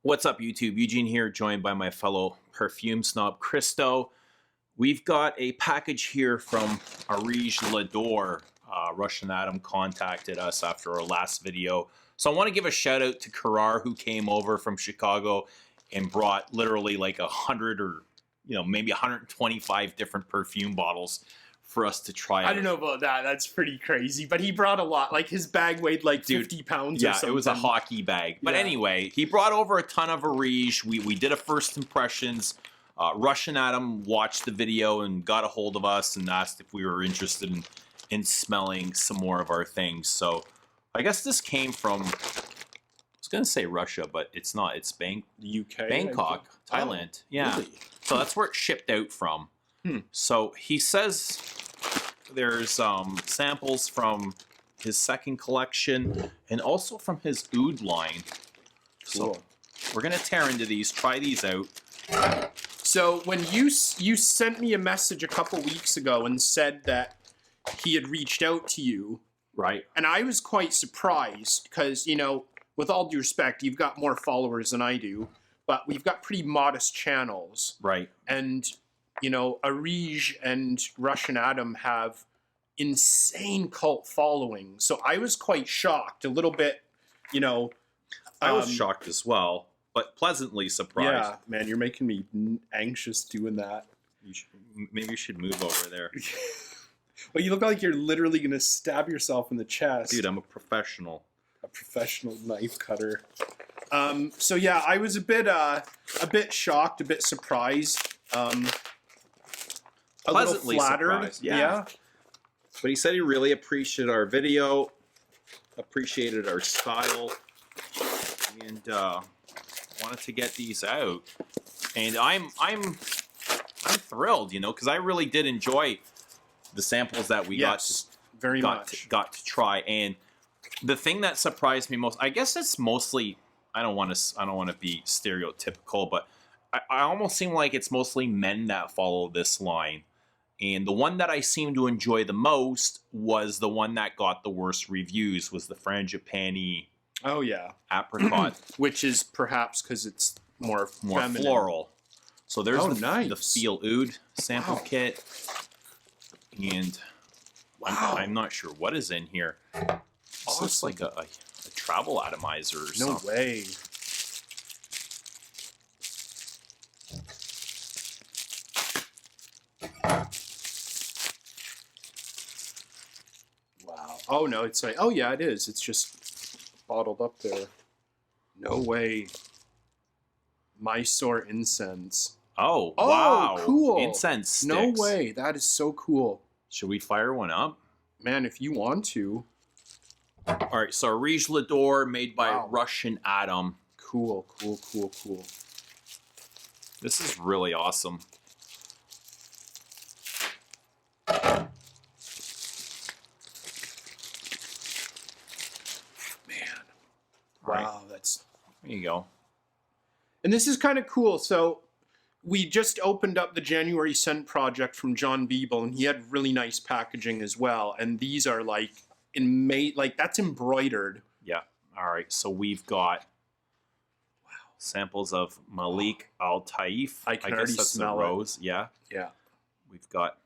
What's up, YouTube? Eugene here, joined by my fellow perfume snob, Christo. We've got a package here from Areej Le Dore. Russian Adam contacted us after our last video. So I want to give a shout out to Karar, who came over from Chicago and brought literally like 100 or maybe 125 different perfume bottles for us to try out. I don't know about that. That's pretty crazy. But he brought a lot. Like his bag weighed like 50 pounds or something. Yeah, it was a hockey bag. But anyway, he brought over a ton of Areej. We did a first impressions. Russian Adam watched the video and got a hold of us and asked if we were interested in smelling some more of our things. So I guess this came from, I was going to say Russia, but it's not. It's UK? Bangkok, Thailand. Yeah. Really? So that's where it shipped out from. So he says there's samples from his second collection and also from his oud line. Cool. So we're going to tear into these, try these out. So when you sent me a message a couple weeks ago and said that he had reached out to you. Right. And I was quite surprised because, with all due respect, you've got more followers than I do, but we've got pretty modest channels. Right. And Areej and Russian Adam have insane cult following. So I was quite shocked, a little bit, I was shocked as well, but pleasantly surprised. Yeah, man, you're making me anxious doing that. Maybe you should move over there. Well, you look like you're literally going to stab yourself in the chest. Dude, I'm a professional. A professional knife cutter. So yeah, I was a bit shocked, a bit surprised. A Pleasantly little flattered. Surprised. Yeah. But he said he really appreciated our video, appreciated our style, and wanted to get these out. And I'm thrilled, because I really did enjoy the samples that we got to try. And the thing that surprised me most, I guess it's mostly, I don't want to be stereotypical, but I almost seem like it's mostly men that follow this line. And the one that I seem to enjoy the most was the one that got the worst reviews, was the Frangipani. Oh yeah, apricot, which is perhaps because it's more feminine. Floral. So there's nice. the Feel Oud sample kit, and I'm not sure what is in here. This looks like a travel atomizer or something. No way. Wow. Oh no, it's like, oh yeah, it is. It's just bottled up there. No way. Mysore incense. Oh, wow. Cool. Incense sticks. No way. That is so cool. Should we fire one up? Man, if you want to. All right, so Areej Le Dore, made by Russian Adam. Cool. This is really awesome. Man. Right. Wow, that's... There you go. And this is kind of cool. So we just opened up the January Scent project from John Beeble, and he had really nice packaging as well. And these are like that's embroidered. Yeah. All right. So we've got samples of Malik Al Taif. I guess that's smell a rose. Yeah. Yeah. We've got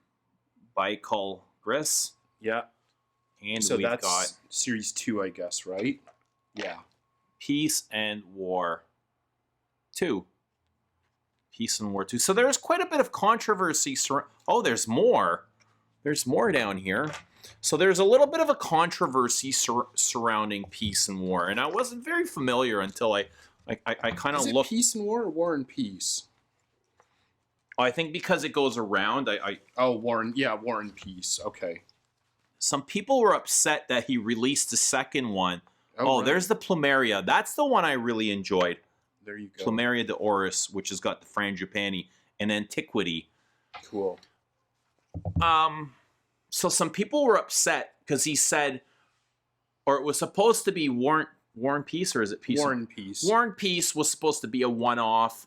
Baikal Gris. Yeah. And so we've got series 2, I guess, right? Yeah. Peace and War 2. Peace and War 2. So there's quite a bit of controversy. Oh, there's more. There's more down here. So there's a little bit of a controversy surrounding Peace and War. And I wasn't very familiar until I kind of looked. Peace and War or War and Peace? I think because it goes around. War and Peace. Okay. Some people were upset that he released the second one. Right. There's the Plumeria. That's the one I really enjoyed. There you go. Plumeria de Oris, which has got the Frangipani, and Antiquity. Cool. So some people were upset because he said, or it was supposed to be War and Peace, or is it Peace? War and Peace. War and Peace was supposed to be a one-off,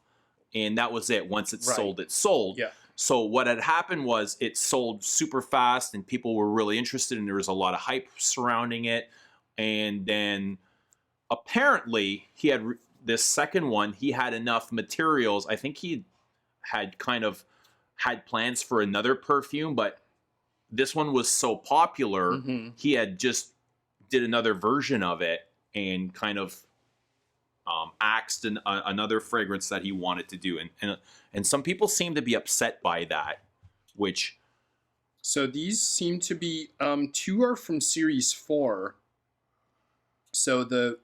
and that was it. Once it sold, it sold. Yeah. So what had happened was it sold super fast, and people were really interested, and there was a lot of hype surrounding it. And then apparently he had this second one, he had enough materials. I think he had kind of had plans for another perfume, but this one was so popular, he had just did another version of it and kind of axed another fragrance that he wanted to do. And some people seem to be upset by that, which... So these seem to be, 2 are from Series 4. So the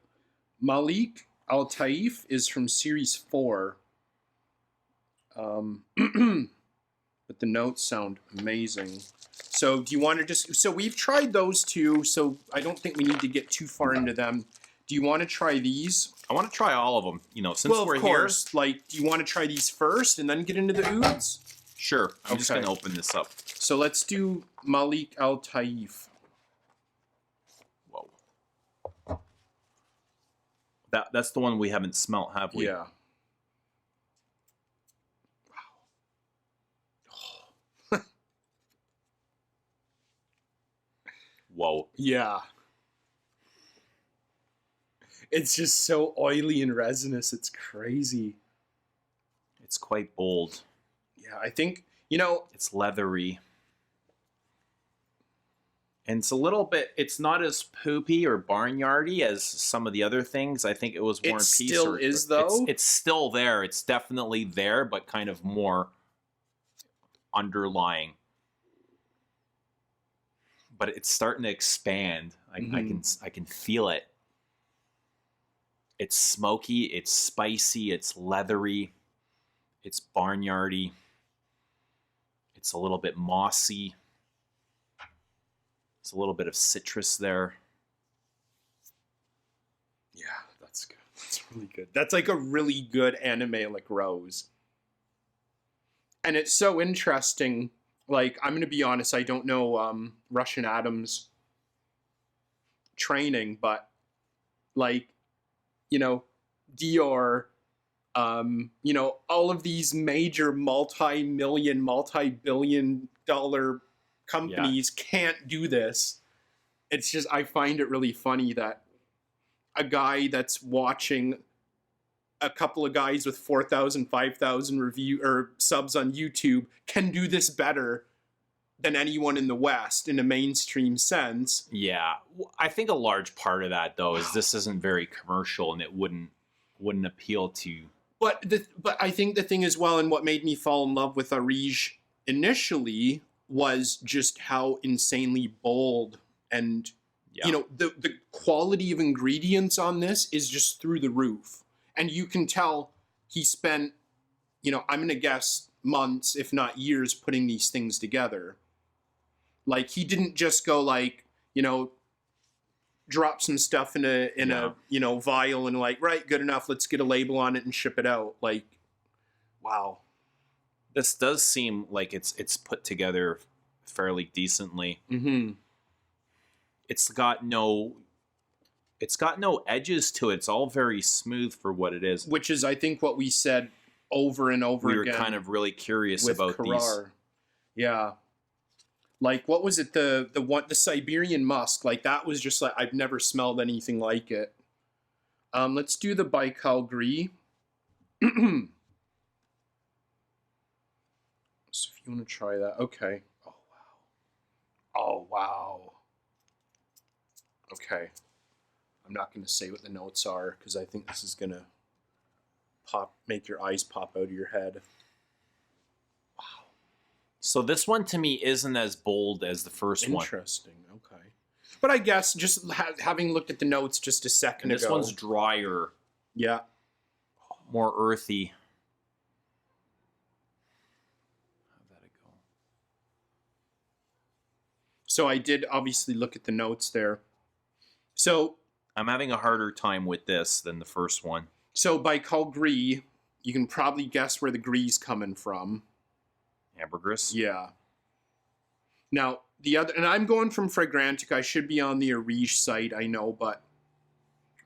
Malik Al-Taif is from Series 4. But the notes sound amazing. So do you want to just... So we've tried those 2, so I don't think we need to get too far into them. Do you want to try these? I want to try all of them, since we're of course. Like, do you want to try these first and then get into the ouds? Sure. I'm just going to open this up. So let's do Malik Al-Taif. Whoa. That's the one we haven't smelt, have we? Yeah. Wow. Whoa. Yeah. It's just so oily and resinous. It's crazy. It's quite bold. Yeah, I think, It's leathery. And it's a little bit, it's not as poopy or barnyardy as some of the other things. I think it was more it in peace. still is, though? It's still there. It's definitely there, but kind of more underlying. But it's starting to expand. I can feel it. It's smoky, it's spicy, it's leathery, it's barnyardy, it's a little bit mossy. There's a little bit of citrus there. Yeah, that's good. That's really good. That's like a really good anime like rose. And it's so interesting. Like, I'm going to be honest, I don't know Russian Adam's training, but like, Dior, all of these major multi-billion-dollar companies can't do this. It's just, I find it really funny that a guy that's watching a couple of guys with 4,000, 5,000 review or subs on YouTube can do this better than anyone in the West in a mainstream sense. Yeah, I think a large part of that though is this isn't very commercial and it wouldn't appeal to. But I think the thing as well, and what made me fall in love with Areej initially was just how insanely bold and the quality of ingredients on this is just through the roof. And you can tell he spent, I'm going to guess months, if not years, putting these things together. Like, he didn't just go like, drop some stuff in a vial and like, right, good enough, let's get a label on it and ship it out. Like, wow. This does seem like it's put together fairly decently. Mm-hmm. It's got no edges to it. It's all very smooth for what it is. Which is, I think, what we said over and over again. We were kind of really curious about these. Yeah. Like, what was it? The Siberian musk. Like, that was just like, I've never smelled anything like it. Let's do the Baikal Gris. So if you want to try that. Okay. Oh, wow. Oh, wow. Okay. I'm not going to say what the notes are because I think this is going to make your eyes pop out of your head. Wow. So this one to me isn't as bold as the first one. Interesting. Okay. But I guess just having looked at the notes just a second ago. This one's drier. Yeah. More earthy. How'd that go? So I did obviously look at the notes there. So I'm having a harder time with this than the first one. So Baikal Gris, you can probably guess where the gris coming from. Ambergris? Yeah. Now, the other, and I'm going from Fragrantica. I should be on the Areej site, I know, but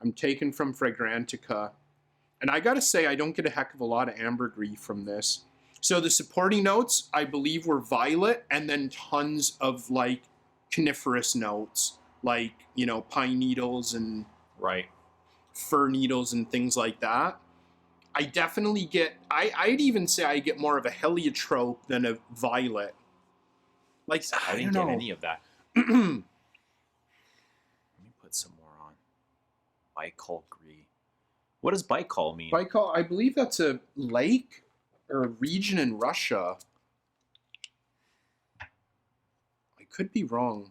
I'm taken from Fragrantica. And I gotta say, I don't get a heck of a lot of ambergris from this. So the supporting notes, I believe, were violet, and then tons of, like, coniferous notes. Like, pine needles and... Right. fir needles and things like that. I definitely get, I'd even say I get more of a heliotrope than a violet. Like, I didn't don't get know. any of that. Let me put some more on. Baikal Gree. What does Baikal mean? Baikal, I believe that's a lake or a region in Russia. I could be wrong.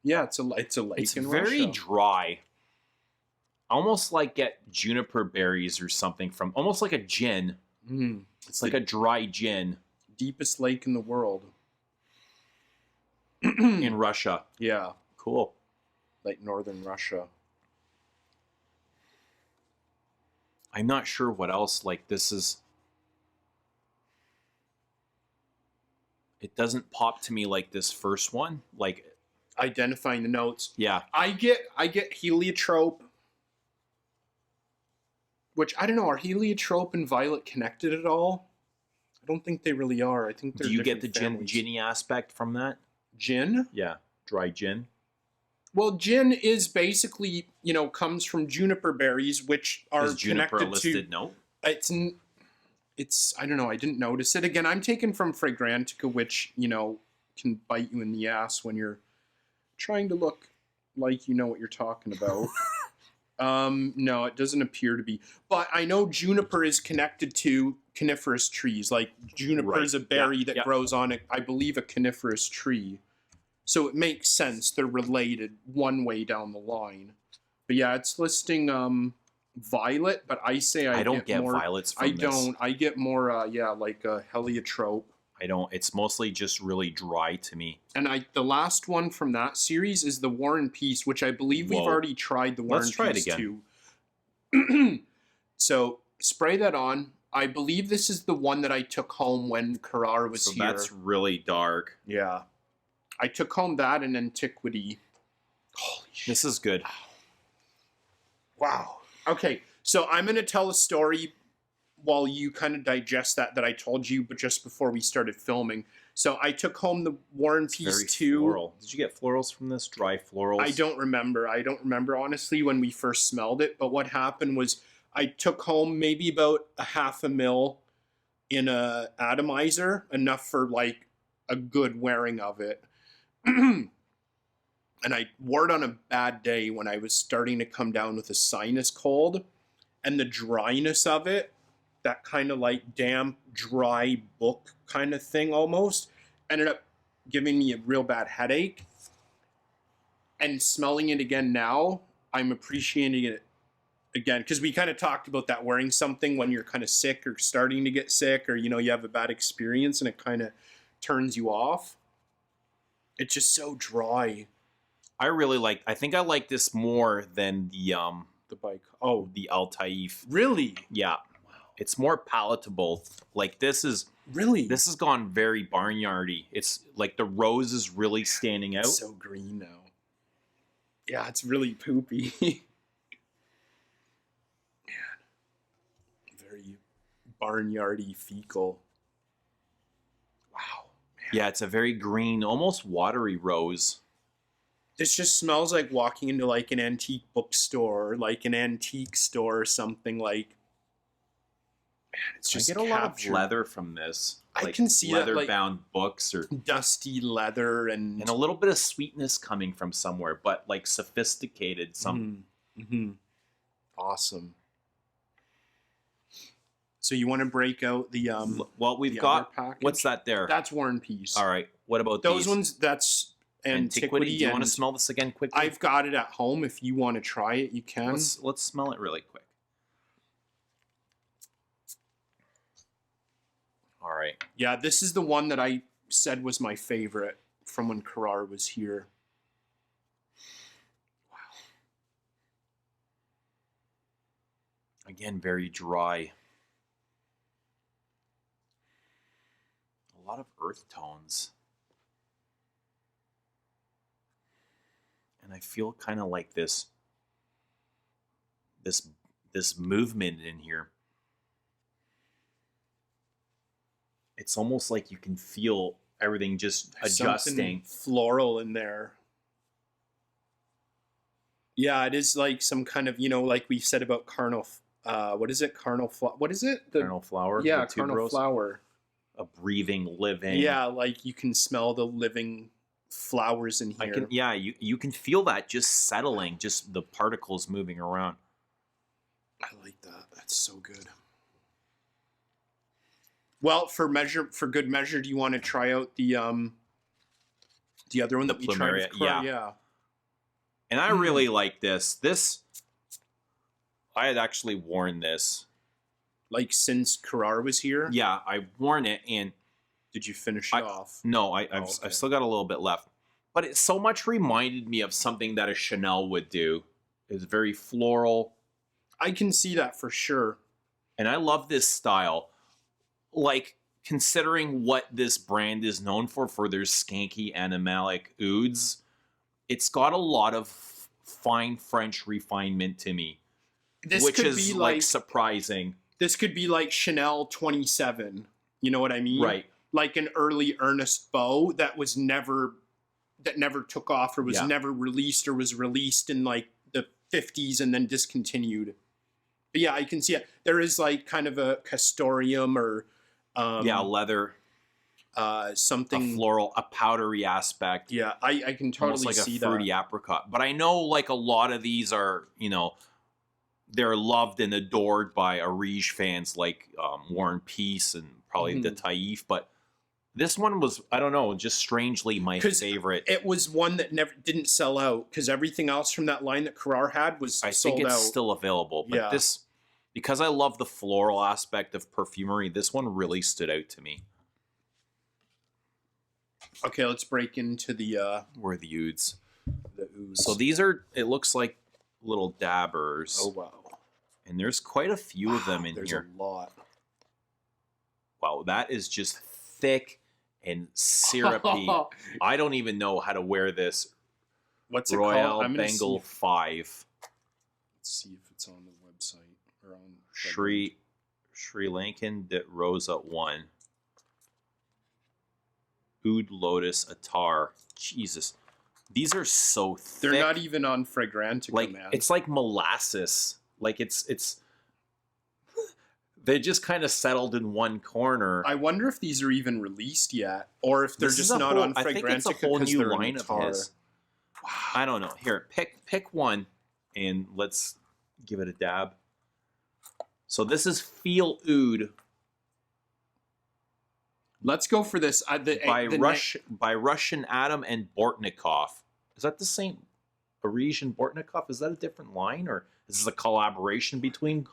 Yeah, it's a lake It's in very Russia. dry. Almost like get juniper berries or something from, almost like a gin. Mm. It's like a dry gin. Deepest lake in the world. In Russia. Yeah, Cool. like northern Russia. I'm not sure what else, like, this is... It doesn't pop to me like this first one. Like, Identifying the notes. yeah. I get heliotrope, which I don't know. Are heliotrope and violet connected at all? I don't think they really are. I think they're Do you get the different families. ginny aspect from that? Gin? Yeah. Dry gin. Well, gin is basically, comes from juniper berries, which are Is juniper a connected listed to. note? It's I don't know. I didn't notice it. Again, I'm taken from Fragrantica, which can bite you in the ass when you're trying to look like you know what you're talking about. No, it doesn't appear to be. But I know juniper is connected to coniferous trees. Like juniper is a berry that grows on, I believe, a coniferous tree. So it makes sense. They're related one way down the line. But yeah, it's listing violet, but I say I don't get more, violets from I this. don't. I get more, like a heliotrope. I don't. It's mostly just really dry to me. And the last one from that series is the War and Peace, which I believe we've Whoa. already tried the War Let's and try it Peace again. too. So spray that on. I believe this is the one that I took home when Karar was So here. that's really dark. Yeah. I took home that in Antiquity. Holy shit. This is good. Wow. Okay, so I'm going to tell a story while you kind of digest that I told you, but just before we started filming. So I took home the War and It's Peace very 2. floral. Did you get florals from this? Dry florals? I don't remember honestly when we first smelled it, but what happened was I took home maybe about a half a mil in a atomizer, enough for like a good wearing of it. And I wore it on a bad day when I was starting to come down with a sinus cold, and the dryness of it, that kind of like damp, dry book kind of thing almost, ended up giving me a real bad headache. And smelling it again now, I'm appreciating it again, because we kind of talked about that, wearing something when you're kind of sick or starting to get sick, or you have a bad experience and it kind of turns you off. It's just so dry. I think I like this more than The bike. Oh, the Altaif. really? Yeah. It's more palatable. Like this has gone very barnyardy. It's like the rose is really standing out. It's so green now. Yeah, it's really poopy. Man. Very barnyardy, fecal. Wow. Man. Yeah, it's a very green, almost watery rose. This just smells like walking into like an antique bookstore, or like an antique store or something. Like, man, it's just I get a lot of captured. leather from this. I can see that, like, leather-bound books or Dusty leather and a little bit of sweetness coming from somewhere, but like sophisticated. Awesome. So you want to break out the Well, we've the got other package? what's that there? That's War and Peace. All right. What about Those these? ones? That's Antiquity. Do you want to and smell this again quickly? I've got it at home. If you want to try it, you can. Let's smell it really quick. All right. Yeah, this is the one that I said was my favorite from when Karar was here. Wow. Again, very dry. A lot of earth tones. And I feel kind of like this movement in here. It's almost like you can feel everything just adjusting. Something floral in there. Yeah, it is like some kind of, like we said about carnal. What is it? What is it? Kernel flower. Yeah, the carnal tuberose, flower. a breathing, living. Yeah, like you can smell the living flowers in I here. can. Yeah, you can feel that just settling, just the particles moving around. I like that. That's so good. Well, for good measure, do you want to try out the other one that we tried? Plumeria, With yeah. Yeah. And I really like this. I had actually worn this. Like since Karar was here? Yeah, I worn it, and Did you finish it off? no, I've okay. still got a little bit left. But it so much reminded me of something that a Chanel would do. It's very floral, I can see that for sure. and I love this style. Like, considering what this brand is known for their skanky animalic ouds, it's got a lot of fine French refinement to me, This which could is be like surprising. This could be like Chanel 27. You know what I mean? Right. Like an early Ernest Beau that never took off or was never released or was released in like the 50s and then discontinued. But yeah, I can see it. There is like kind of a castoreum or leather, something a floral, a powdery aspect. Yeah, I can totally Almost like see a fruity apricot. But I know like a lot of these are, they're loved and adored by Areej fans like War and Peace and probably the Taif. But this one was, I don't know, just strangely my favorite. It was one that never didn't sell out because everything else from that line that Karar had was I sold think it's out. still available. But this, because I love the floral aspect of perfumery, this one really stood out to me. Okay, let's break into the Where the ouds. the ooze. So these are, it looks like little dabbers. Oh wow. And there's quite a few of them in there's here. a lot. Wow, that is just thick and syrupy. I don't even know how to wear this. What's it Royal called? Bengal 5. Let's see if it's on the website or on Sri Lankan de Rosa 1. Oud Lotus Attar. Jesus. These are so thick. They're not even on Fragrantica, like, man. it's like molasses. Like it's they just kind of settled in one corner. I wonder if these are even released yet, or if they're This just is a not whole- on Fragrantica. I think it's a whole new they're line of his. Wow. I don't know. Here, pick one, and let's give it a dab. So this is Feel Oud Let's go for this. by Russian Adam and Bortnikov. Is that the same? Areej and Bortnikov? Is that a different line, or is this a collaboration between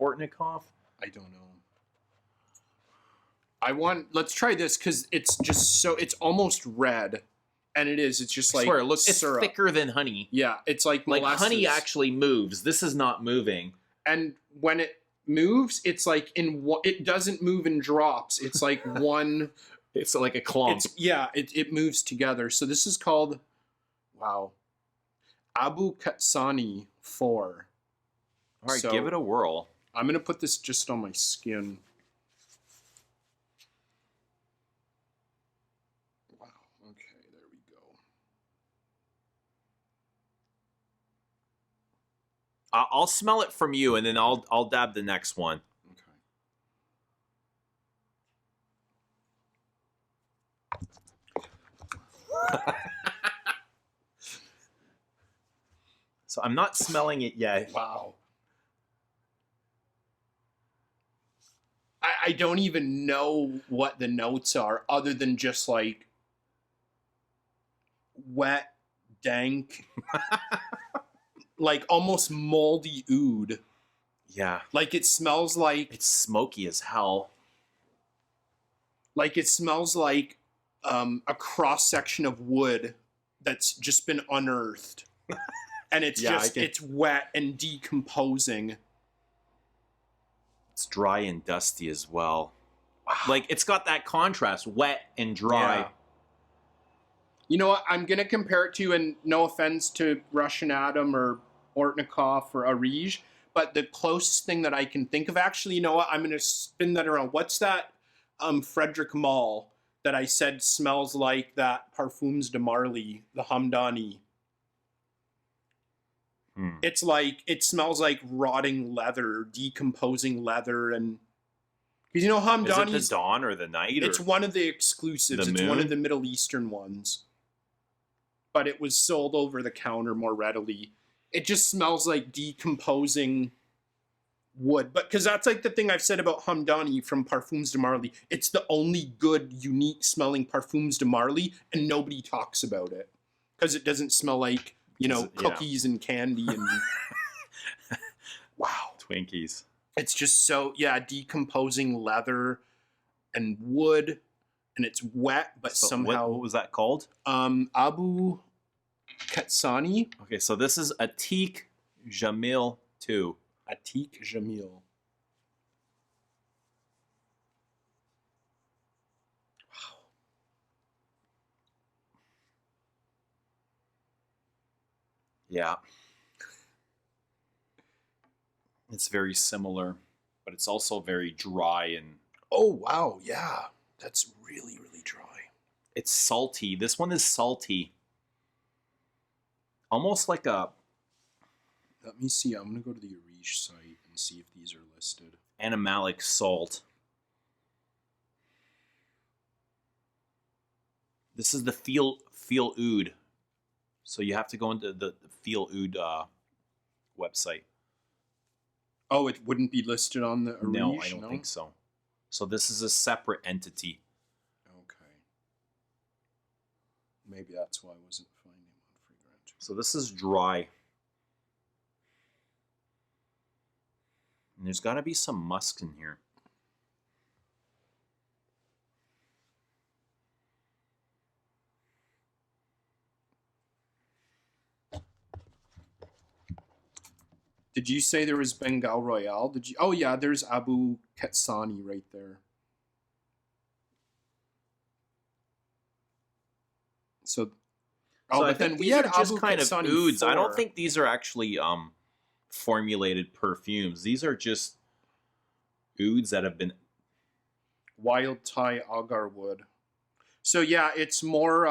Bortnikov? I don't know. Let's try this because it's just so, it's almost red. And it is. It's just I like swear, look, it's syrup. thicker than honey. Yeah, it's like molasses. honey actually moves. This is not moving. And when it moves, it's like it doesn't move in drops. It's like one. It's like a clump. It moves together. So this is called, wow, Abu Katsani 4. All right, So give it a whirl. I'm gonna put this just on my skin. Wow. Okay, there we go. I'll smell it from you, and then I'll dab the next one. Okay. So I'm not smelling it yet. Wow. I don't even know what the notes are other than just like wet, dank, like almost moldy oud. Yeah. Like it smells like, It's smoky as hell. like it smells like a cross section of wood that's just been unearthed. And it's it's wet and decomposing. It's dry and dusty as well. Like, it's got that contrast, wet and dry. Yeah. You know what? I'm going to compare it to, and no offense to Russian Adam or Ortnikov or Areej, but the closest thing that I can think of, actually, you know what? I'm going to spin that around. What's that Frederick Mall that I said smells like that Parfums de Marly, the Hamdani? It's like, it smells like rotting leather, decomposing leather, and because you know Is it the Hamdani's, dawn or the night? it's Or one of the exclusives. the It's one of moon? the Middle Eastern ones, but it was sold over the counter more readily. It just smells like decomposing wood, but because that's like the thing I've said about Hamdani from Parfums de Marly. It's the only good, unique smelling Parfums de Marly, and nobody talks about it because it doesn't smell like, you know, cookies and candy and wow, Twinkies. it's just so, yeah, decomposing leather and wood, and it's wet, but So somehow what was that called? Abu Katsani. Okay, so this is Atik Jamil 2. Atik Jamil. Wow. Yeah. It's very similar, but it's also very dry and Oh wow, yeah, that's really really dry. it's salty. This one is salty. Almost like a Let me see. I'm gonna go to the Areej site and see if these are listed. animalic salt. This is the feel oud. So you have to go into the feel oud website. Oh, it wouldn't be listed on the Areej? No, I don't think so. So this is a separate entity. Okay. Maybe that's why I wasn't finding one fragrant. So this is dry. And there's got to be some musk in here. Did you say there was Bengal Royale? Did you? Oh yeah, there's Abu Katsani right there. So, Oh, but then we had just Abu kind of Katsani ouds. I don't 4. think these are actually formulated perfumes. These are just ouds that have been Wild Thai agar wood. So yeah, it's more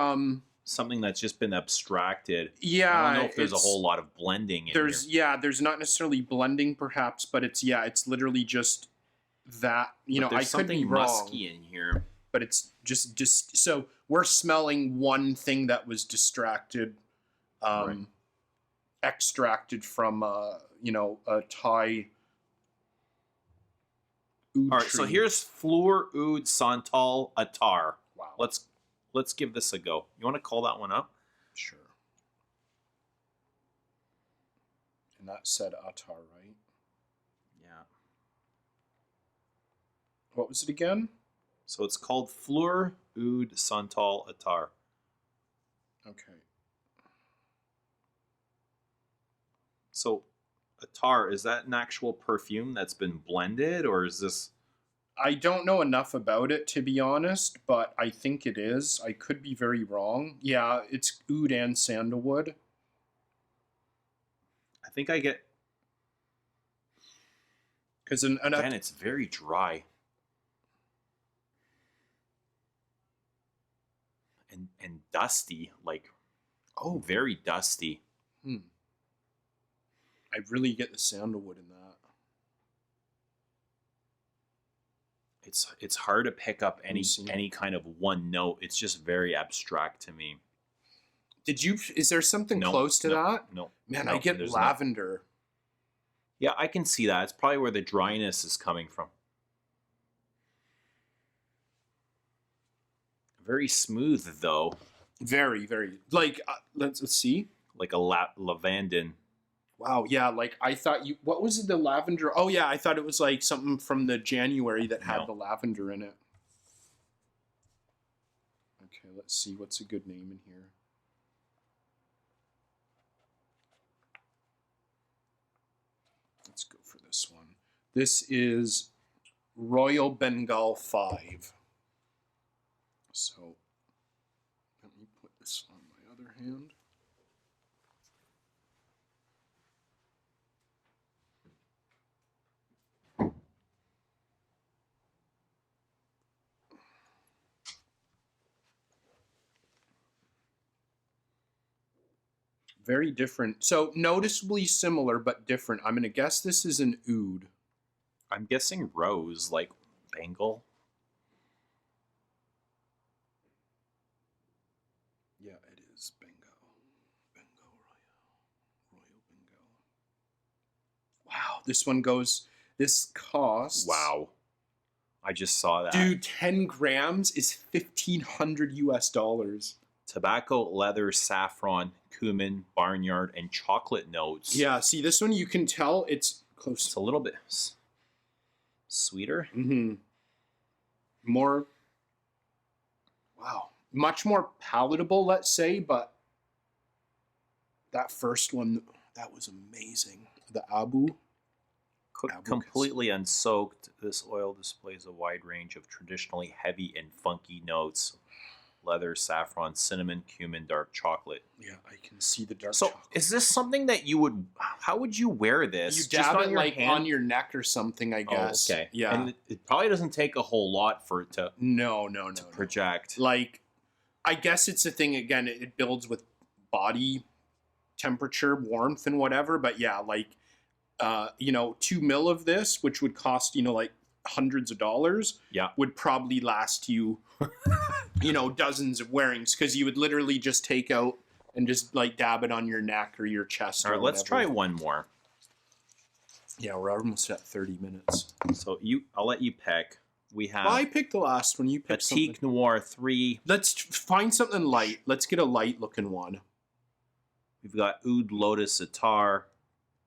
something that's just been abstracted. yeah, I don't know if there's a it's- whole lot of blending in there's here. yeah, there's not necessarily blending perhaps, but it's literally just that, you But know, I there's could be something wrong, musky in here. but it's just so we're smelling one thing that was distracted Right. extracted from you know, a Thai oud All right, so tree. here's Fleur Oud Santal Attar. Wow. Let's give this a go. You want to call that one up? Sure. And that said Attar, right? Yeah. What was it again? So it's called Fleur Oud Santal Attar. Okay. So attar, is that an actual perfume that's been blended, or is this? I don't know enough about it, to be honest, but I think it is. I could be very wrong. Yeah, it's oud and sandalwood. I think I get. Because Again, it's very dry. And dusty, like very dusty. I really get the sandalwood in that. It's hard to pick up me see. any kind of one note. It's just very abstract to me. Is there something No, close to no, that? No. Man, no, I get there's lavender. Yeah, I can see that. It's probably where the dryness is coming from. Very smooth, though. Very, very. Like, let's see. Like a lavandin. Wow, yeah, like I thought you. What was it, the lavender? Oh, yeah, I thought it was like something from the January that had No. the lavender in it. Okay, let's see. What's a good name in here? Let's go for this one. This is Royal Bengal 5. So, let me put this on my other hand. very different. So noticeably similar but different. I'm gonna guess this is an oud. I'm guessing rose, like Bengal. Yeah, it is Bengal. Bengal Royal Bengal. Wow, this one goes. This costs. Wow. I just saw that. Dude, 10 grams is $1,500 US. Tobacco, leather, saffron, cumin, barnyard, and chocolate notes. Yeah, see, this one you can tell it's close. It's a little bit sweeter. Mm-hmm. More. Wow. Much more palatable, let's say, but that first one, that was amazing. The Abu. Cooked completely unsoaked, this oil displays a wide range of traditionally heavy and funky notes. Leather, saffron, cinnamon, cumin, dark chocolate. Yeah, I can see the dark So, chocolate. is this something that you would? How would you wear this? You Just dab on it your like hand? on your neck or something, I guess. Oh, okay. Yeah. And it probably doesn't take a whole lot for it to No. project. Like, I guess it's a thing, again, it builds with body temperature, warmth, and whatever. But yeah, like, 2 mil of this, which would cost, like hundreds of dollars, Yeah. would probably last you, dozens of wearings, because you would literally just take out and just like dab it on your neck or your chest. All or right, let's whatever. try one more. Yeah, we're almost at 30 minutes. So I'll let you pick. We have Well, I picked the last one. You picked something. Batik Noir 3. Let's find something light. Let's get a light looking one. We've got Oud Lotus Attar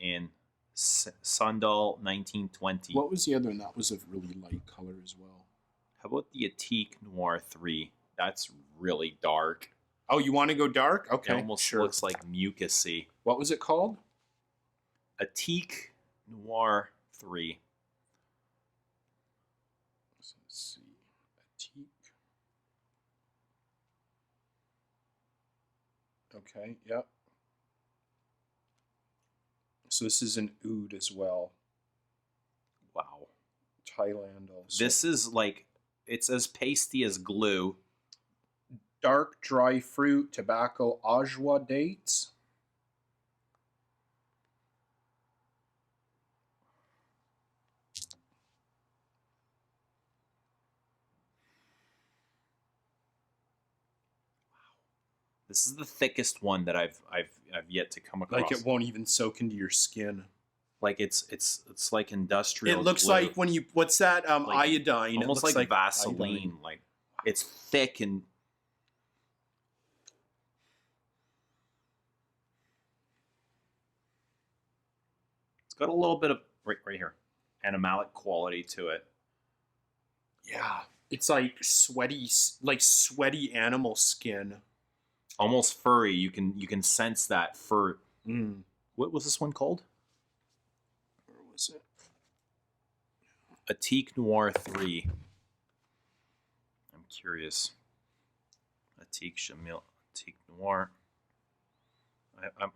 and Sandal 1920. What was the other one? That was a really light color as well. How about the Batik Noir 3? That's really dark. Oh, you want to go dark? Okay, It almost looks like mucusy. What was it called? Batik Noir 3. So let's see. Atique. Okay, yep. So this is an oud as well. Wow. Thailand also. This is like, it's as pasty as glue. Dark dry fruit, tobacco, ajwa dates. This is the thickest one that I've yet to come across. Like it won't even soak into your skin. Like it's like industrial. It looks glue. like when you what's that Like, iodine? It almost looks like Vaseline. iodine. Like it's thick and it's got a little bit of right here animalic quality to it. Yeah, it's like sweaty animal skin. Almost furry. You can sense that fur. Mm. What was this one called? Where was it? Batik Noir 3. I'm curious. Batik Chamil, Batik Noir.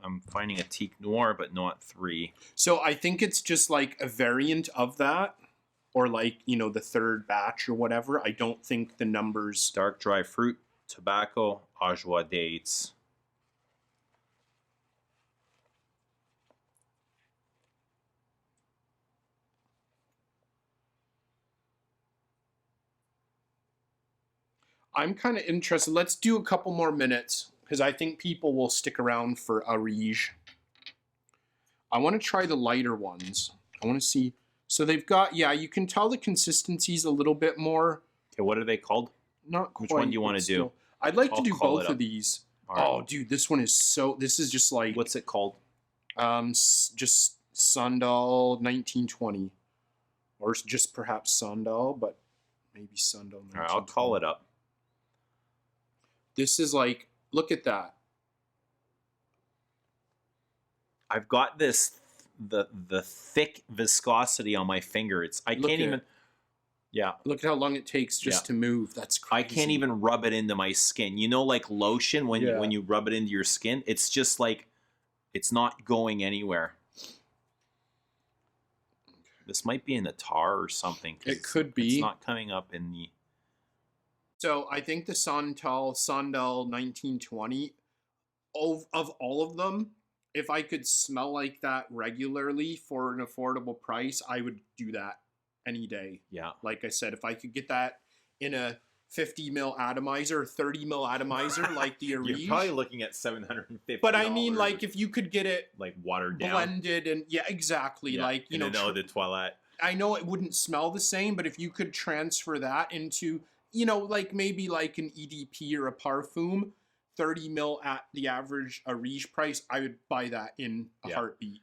I'm finding a Batik Noir, but not 3. So I think it's just like a variant of that, or like the third batch or whatever. I don't think the numbers. Dark dry fruit, tobacco, ajwa dates. I'm kind of interested. Let's do a couple more minutes because I think people will stick around for Areej. I want to try the lighter ones. I want to see. So they've got, yeah, you can tell the consistency's a little bit more. Okay, what are they called? Not quite. Which one do you want but to do? still. I'd like to I'll do call it both up. of these. All right. Oh, dude, this one is so. This is just like What's it called? just Sandal 1920, or just perhaps Sandal, but maybe Sandal 1920. All right, I'll call it up. This is like, look at that. I've got this the thick viscosity on my finger. I Look can't at even. it. Yeah, Look at how long it takes just Yeah. to move. That's crazy. I can't even rub it into my skin. You know, like lotion when Yeah. when you rub it into your skin, it's just like it's not going anywhere. This might be in the tar or something. 'cause It could be. It's not coming up in the. So I think the Sandal 1920 of all of them, if I could smell like that regularly for an affordable price, I would do that any day. Yeah. Like I said, if I could get that in a 50 mil atomizer, 30 mil atomizer, like the Areej. You're probably looking at $750. But I mean, like, if you could get it like watered down, blended, and yeah, exactly. Yeah. Like, you and know, the toilet. I know it wouldn't smell the same, but if you could transfer that into, you know, like maybe like an EDP or a perfume, 30 mil at the average Areej price, I would buy that in a heartbeat.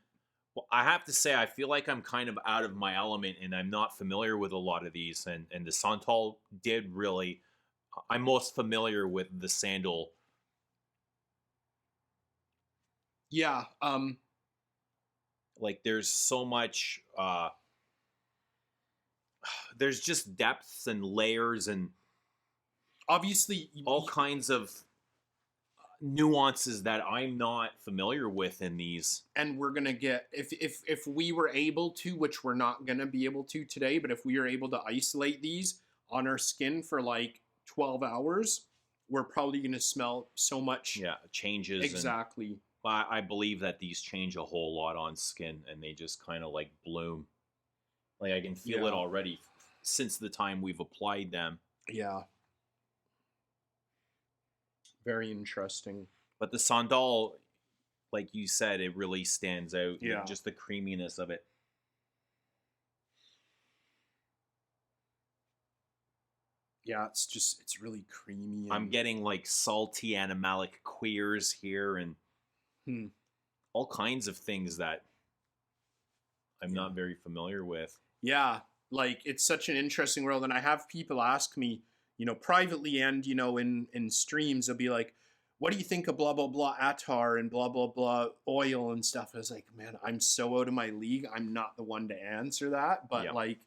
Well, I have to say, I feel like I'm kind of out of my element, and I'm not familiar with a lot of these. And the Santal did really. I'm most familiar with the Sandal. Yeah. Like, there's so much. There's just depths and layers and Obviously, all kinds of nuances that I'm not familiar with in these. And we're gonna get, if we were able to, which we're not gonna be able to today, but if we are able to isolate these on our skin for like 12 hours, we're probably gonna smell so much. Yeah, changes. Exactly. And I believe that these change a whole lot on skin, and they just kind of like bloom. Like, I can feel it already since the time we've applied them. Yeah. Very interesting. But the Sandal, like you said, it really stands out. Yeah. Just the creaminess of it. Yeah, it's really creamy. I'm getting like salty animalic queers here and all kinds of things that I'm not very familiar with. Yeah, like, it's such an interesting world. And I have people ask me, you know, privately and, you know, in streams, they'll be like, what do you think of blah, blah, blah attar and blah, blah, blah oil and stuff? I was like, man, I'm so out of my league. I'm not the one to answer that. But like,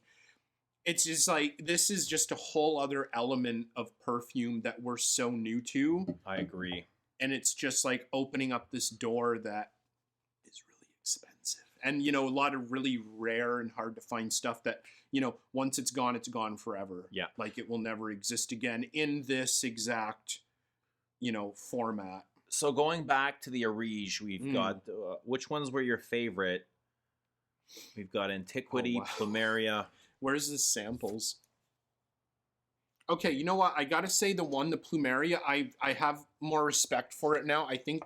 it's just like, this is just a whole other element of perfume that we're so new to. I agree. And it's just like opening up this door that is really expensive. And, you know, a lot of really rare and hard to find stuff that, you know, once it's gone forever. Yeah. Like, it will never exist again in this exact, you know, format. So going back to the Areej, we've got, which ones were your favorite? We've got Antiquity, Plumeria. Where's the samples? Okay, you know what? I gotta say the Plumeria, I have more respect for it now. I think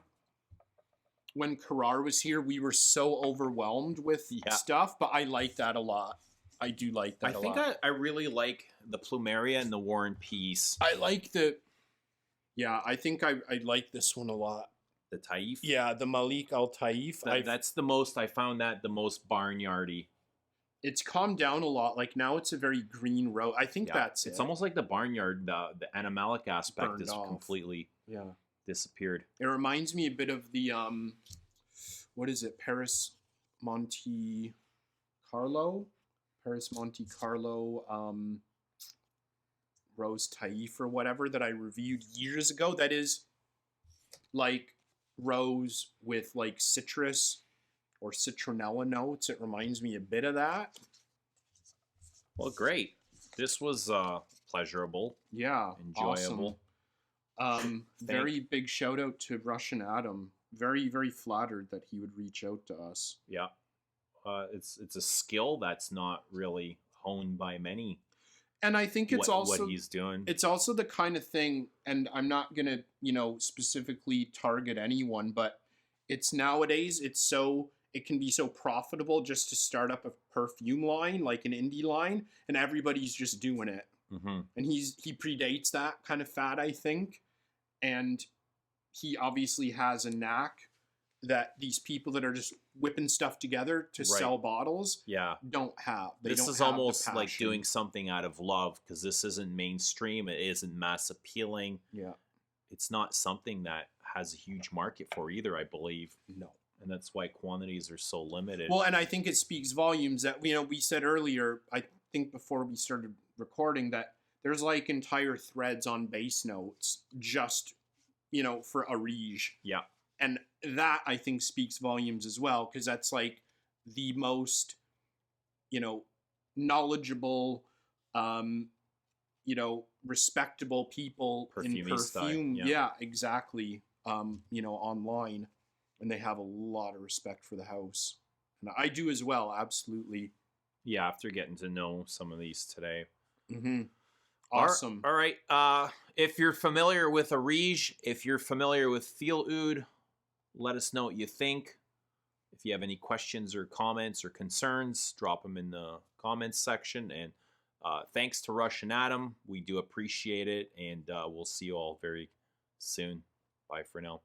when Karar was here, we were so overwhelmed with stuff, but I like that a lot. I do like that a lot. I think I really like the Plumeria and the War and Peace. I like the... Yeah, I think I like this one a lot. The Taif? Yeah, the Malik Al Taif. That's the most, I found that the most barnyardy. It's calmed down a lot. Like, now it's a very green rose. I think that's it. It's almost like the barnyard, the animalic aspect is completely disappeared. It reminds me a bit of the, what is it? Paris Monte Carlo, Rose Taif or whatever that I reviewed years ago. That is like rose with like citrus or citronella notes. It reminds me a bit of that. Well, great. This was pleasurable. Yeah, enjoyable. Awesome. Very big shout out to Russian Adam. Very, very flattered that he would reach out to us. Yeah. It's a skill that's not really honed by many. And I think it's also what he's doing. It's also the kind of thing, and I'm not gonna, you know, specifically target anyone, but it's nowadays it can be so profitable just to start up a perfume line, like an indie line, and everybody's just doing it. Mm-hmm. And he predates that kind of fad, I think, and he obviously has a knack that these people that are just whipping stuff together to sell bottles don't have. This is almost like doing something out of love, because this isn't mainstream. It isn't mass appealing. Yeah. It's not something that has a huge market for either, I believe. No. And that's why quantities are so limited. Well, and I think it speaks volumes that, you know, we said earlier, I think before we started recording, that there's like entire threads on base notes just, you know, for Areej. Yeah. And that, I think, speaks volumes as well, because that's like the most, you know, knowledgeable, you know, respectable people in perfume. Yeah, exactly. you know, online, and they have a lot of respect for the house, and I do as well. Absolutely. Yeah, after getting to know some of these today. Mm-hmm. Awesome. All right. If you're familiar with Areej, if you're familiar with Feel Oud, let us know what you think. If you have any questions or comments or concerns, drop them in the comments section. And thanks to Rush and Adam. We do appreciate it. And we'll see you all very soon. Bye for now.